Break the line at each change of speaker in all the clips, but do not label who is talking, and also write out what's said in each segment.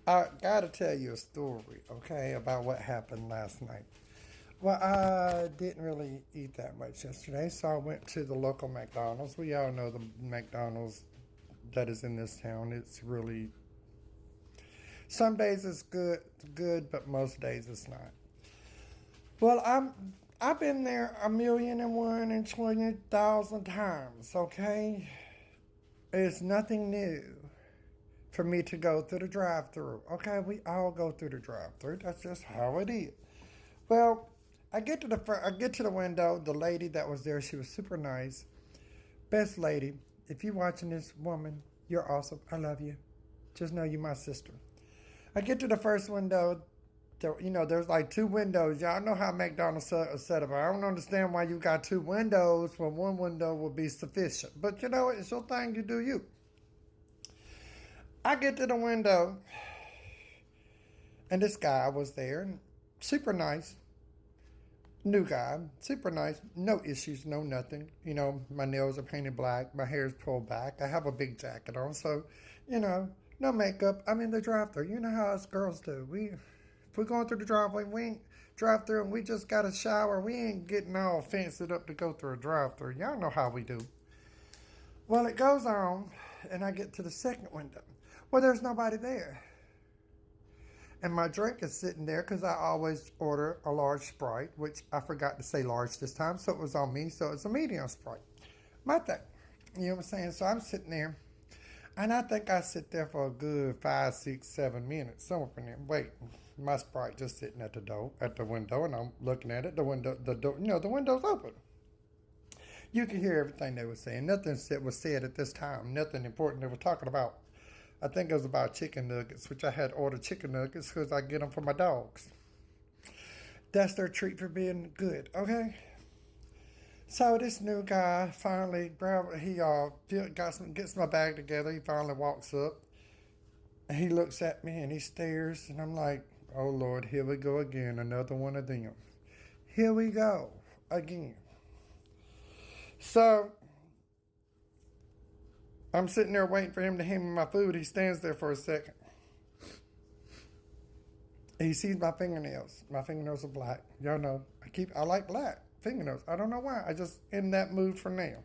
I gotta tell you a story, okay, about what happened last night. Well, I didn't really eat that much yesterday, so I went to the local McDonald's. We all know the McDonald's that is in this town. It's really some days it's good, but most days it's not. Well, I've been there 1,020,000 times. Okay, it's nothing new for me to go through the drive-through. Okay, we all go through the drive-through. That's just how it is. Well, I get to the window. The lady that was there, she was super nice, best lady. If you're watching this, woman, you're awesome. I love you. Just know you're my sister. I get to the first window. There's like two windows. Y'all know how McDonald's set up. I don't understand why you got two windows when one window would be sufficient. But you know, it's your thing. You do you. I get to the window, and this guy was there, super nice, new guy, super nice, no issues, no nothing. My nails are painted black, my hair is pulled back. I have a big jacket on, so no makeup. I'm in the drive-through. You know how us girls do. If we're going through the driveway, we ain't drive through and we just got a shower. We ain't getting all fancied up to go through a drive-through. Y'all know how we do. Well, it goes on, and I get to the second window. Well, there's nobody there. And my drink is sitting there because I always order a large Sprite, which I forgot to say large this time, so it was on me, so it's a medium Sprite. My thing. You know what I'm saying? So I'm sitting there, and I think I sit there for a good 5, 6, 7 minutes, somewhere in there. Wait, my Sprite just sitting at the window, and I'm looking at it. The door, the window's open. You can hear everything they were saying. Nothing was said at this time. Nothing important they were talking about. I think it was about chicken nuggets, which I had ordered chicken nuggets because I get them for my dogs. That's their treat for being good, okay? So this new guy finally gets my bag together. He finally walks up and he looks at me and he stares and I'm like, oh Lord, here we go again, another one of them. Here we go again. So I'm sitting there waiting for him to hand me my food. He stands there for a second. He sees my fingernails. My fingernails are black. Y'all know I like black fingernails. I don't know why. I just in that mood for now.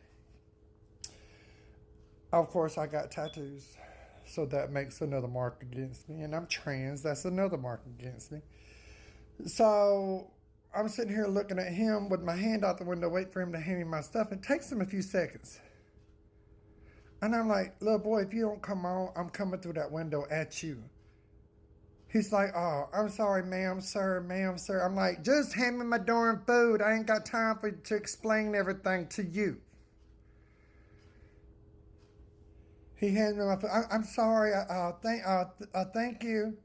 Of course, I got tattoos, so that makes another mark against me. And I'm trans. That's another mark against me. So I'm sitting here looking at him with my hand out the window, waiting for him to hand me my stuff. It takes him a few seconds. And I'm like, little boy, if you don't come on, I'm coming through that window at you. He's like, oh, I'm sorry, ma'am, sir. I'm like, just hand me my darn food. I ain't got time to explain everything to you. He hands me my food. I'm sorry. Thank you.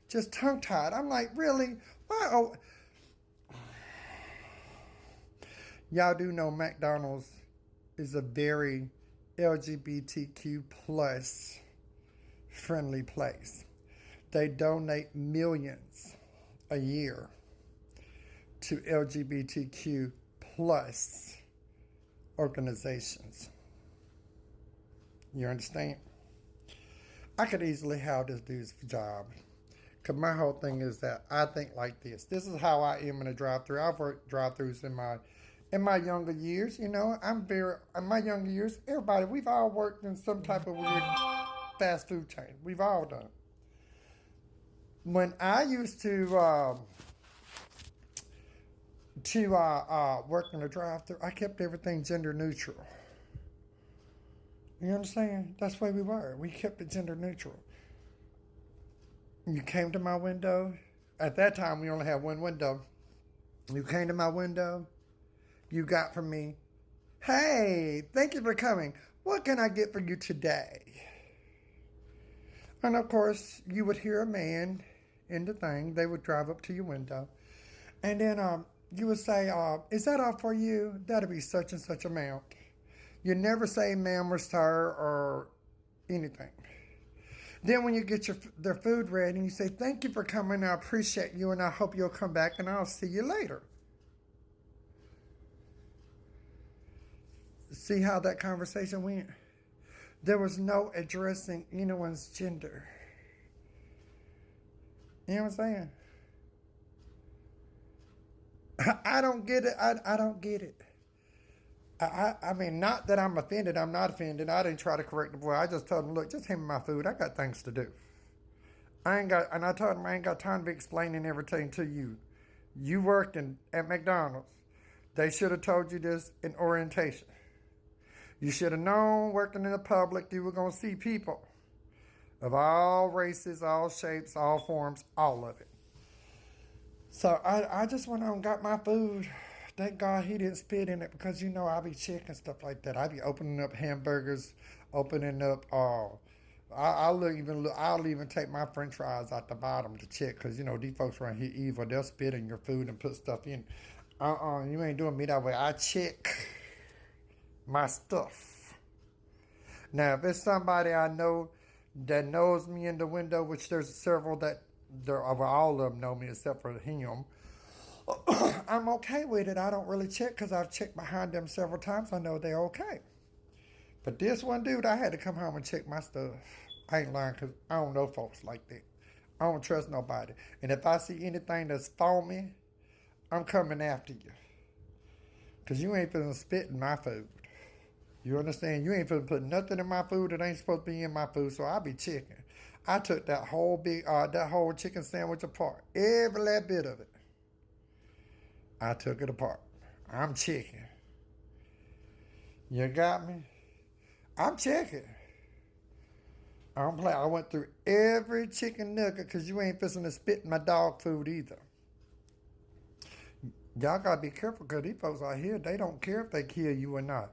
Just tongue tied. I'm like, really? Why? Oh, y'all do know McDonald's is a very LGBTQ plus friendly place. They donate millions a year to LGBTQ plus organizations. You understand? I could easily have this dude's job. Because my whole thing is that I think like this. This is how I am in a drive-through. I've worked drive-throughs in my younger years. In my younger years, everybody, we've all worked in some type of weird fast food chain. We've all done it. When I used to work in a drive-thru, I kept everything gender neutral. You understand? That's where we were. We kept it gender neutral. You came to my window. At that time, we only had one window. You came to my window. You got from me, hey, thank you for coming. What can I get for you today? And of course, you would hear a man in the thing. They would drive up to your window. And then you would say, is that all for you? That'll be such and such amount. You never say ma'am or sir or anything. Then when you get their food ready, you say, thank you for coming. I appreciate you and I hope you'll come back and I'll see you later. See how that conversation went? There was no addressing anyone's gender. You know what I'm saying? I don't get it. I don't get it. I mean, not that I'm offended. I'm not offended. I didn't try to correct the boy. I just told him, look, just hand me my food. I got things to do. And I told him I ain't got time to be explaining everything to you. You worked at McDonald's. They should have told you this in orientation. You should have known working in the public you were going to see people of all races, all shapes, all forms, all of it. So I just went on and got my food. Thank God he didn't spit in it because, you know, I be checking stuff like that. I be opening up hamburgers, opening up, I'll even take my french fries out the bottom to check because, you know, these folks around here evil. They'll spit in your food and put stuff in. You ain't doing me that way. I check my stuff. Now, if it's somebody I know that knows me in the window, which there's several that, all of them know me except for him, I'm okay with it. I don't really check because I've checked behind them several times. I know they're okay. But this one dude, I had to come home and check my stuff. I ain't lying because I don't know folks like that. I don't trust nobody. And if I see anything that's phony, I'm coming after you. Because you ain't finna spit in my food. You understand? You ain't finna put nothing in my food that ain't supposed to be in my food, so I'll be checking. I took that whole chicken sandwich apart. Every last bit of it. I took it apart. I'm checking. You got me? I'm checking. I don't play. I went through every chicken nugget because you ain't fixing to spit in my dog food either. Y'all gotta be careful because these folks out here, they don't care if they kill you or not.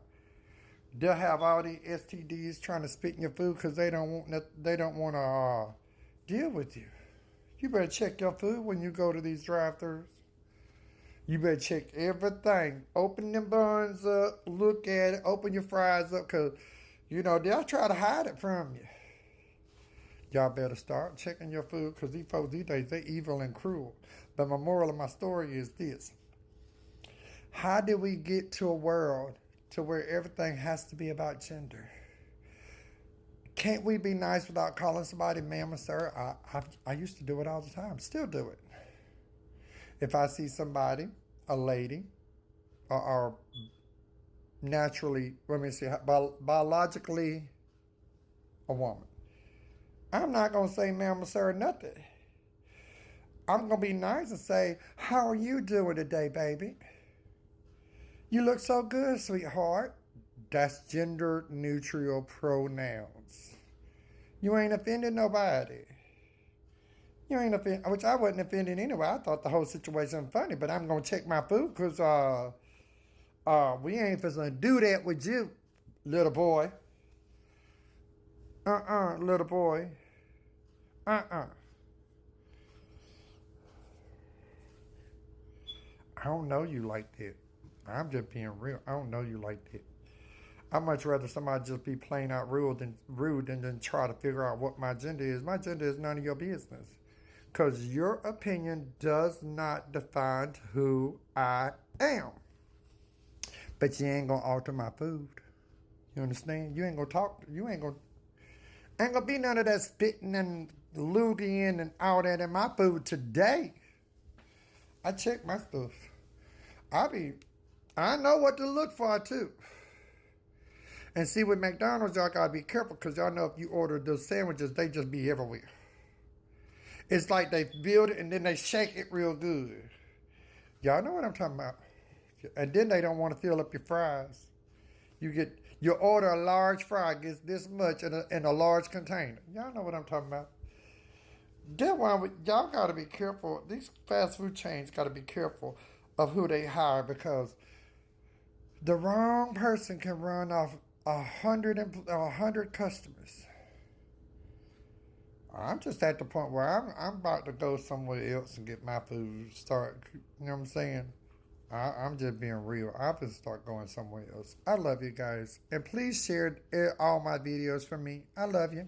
They'll have all these STDs trying to spit in your food because they don't want to deal with you. You better check your food when you go to these drive-thrus. You better check everything. Open them buns up, look at it, open your fries up, because, you know, they'll try to hide it from you. Y'all better start checking your food, because these folks these days, they evil and cruel. But my moral of my story is this. How did we get to a world to where everything has to be about gender? Can't we be nice without calling somebody ma'am or sir? I used to do it all the time, still do it. If I see somebody, a lady, or naturally, biologically a woman, I'm not going to say ma'am or sir or nothing. I'm going to be nice and say, how are you doing today, baby? You look so good, sweetheart. That's gender neutral pronouns. You ain't offending nobody. You ain't offended, which I wasn't offended anyway. I thought the whole situation was funny, but I'm going to check my food because we ain't going to do that with you, little boy. Little boy. I don't know you like that. I'm just being real. I don't know you like that. I'd much rather somebody just be plain out rude than then try to figure out what my gender is. My gender is none of your business. Because your opinion does not define who I am. But you ain't going to alter my food. You understand? You ain't going to talk. Ain't going to be none of that spitting and looting and all that in my food today. I check my stuff. I know what to look for too. And see, with McDonald's, y'all got to be careful because y'all know if you order those sandwiches, they just be everywhere. It's like they build it and then they shake it real good. Y'all know what I'm talking about. And then they don't want to fill up your fries. You order a large fry, gets this much in a large container. Y'all know what I'm talking about. That's why y'all got to be careful. These fast food chains got to be careful of who they hire because the wrong person can run off 100 customers. I'm just at the point where I'm about to go somewhere else and get my food. You know what I'm saying? I'm just being real. I'm going to start going somewhere else. I love you guys. And please share all my videos for me. I love you.